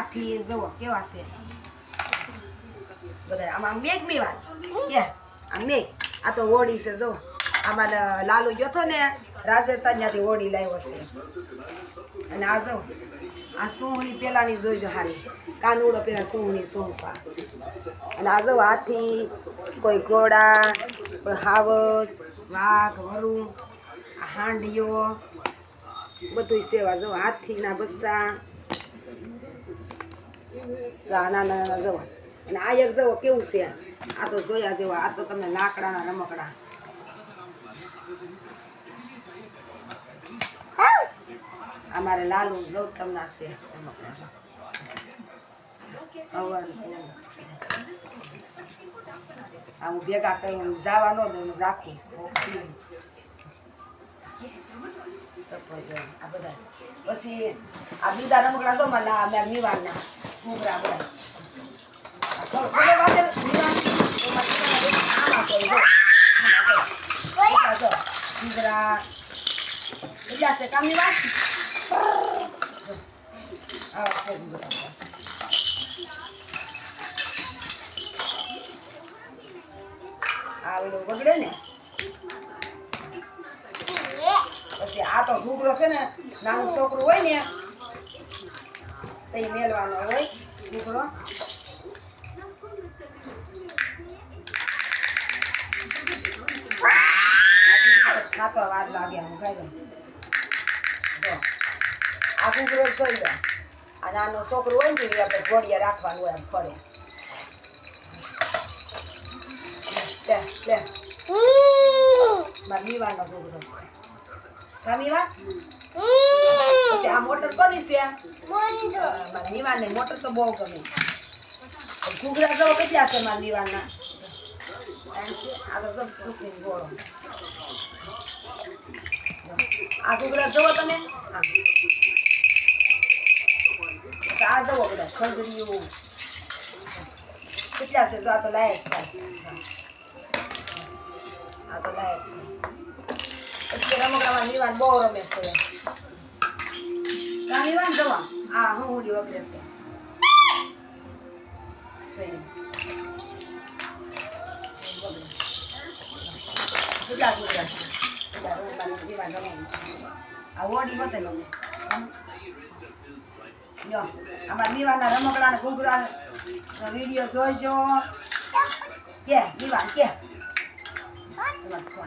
હાથી જુઓ કેવા છે બધા. આમાં મેઘ મેવાન કે આ મેઘ, આ તો હોડી છે જો. આમાં લાલુ ગયો હતો ને રાજસ્થાન ત્યાંથી હોડી લાવ્યો છે. અને આ જો આ સુહણી પેલાની જોઈજો હારી, કાનુડો પેલા સુહણી સુંપા. અને આ જો હાથી, કોઈ ઘોડા, કોઈ હાવસ, વાઘ, વરુ, હાંડિયો બધું સેવા જો. હાથીના બસ્સા નાના નાના જવા. અને આ એક જવો કેવું છે, આ તો જોયા જેવા. આ તો તમને લાકડાના રમકડા. અમારે લાલુ ગૌતમના છે રમકડા. આ હું ભેગા કરી જવા ન દઉં, રાખું સપોઝ આ બધા. પછી આ બીજા રમકડા જો મારા મિવાનના ઘૂઘરા બધા. બગડે ને પછી આ તો ઘૂઘરો છે ને, નાનું છોકરું હોય ને તે મેળવાનો હોય ઘૂઘરો. ખાપા વાર લાગે હું ખાઈ જો. આ ઘૂઘરો જોઈ લો. આ નાનું છોકરું હોય ને આપણે ઘોડિયા રાખવાનું હોય એમ ફરે. મારા મીવાનો ઘૂઘરો છે. કા મીવા? પછી આ મોટર કોની છે? મારા મીવાને મોટર તો બહુ ગમે. ઘૂઘરા જો કેટલા છે મારા મીવાના? આ ઘૂઘરા જોવો તમે. આ જવો બધા ખંજરીઓ કેટલા છે. આ તો લાયક થાય. આ તો લાયક એટલે રમકડામાં નિવાન બહુ રમે છે. નિવાન જવા આ હું ઉડી વગડે છે. કેટલા ઘૂઘરા છે. આ ઓડી મતે ગમે. જો અમારા મીવાના રમકડાના ઘૂઘરા વિડીયો જોઈજો. કે મીવાન કે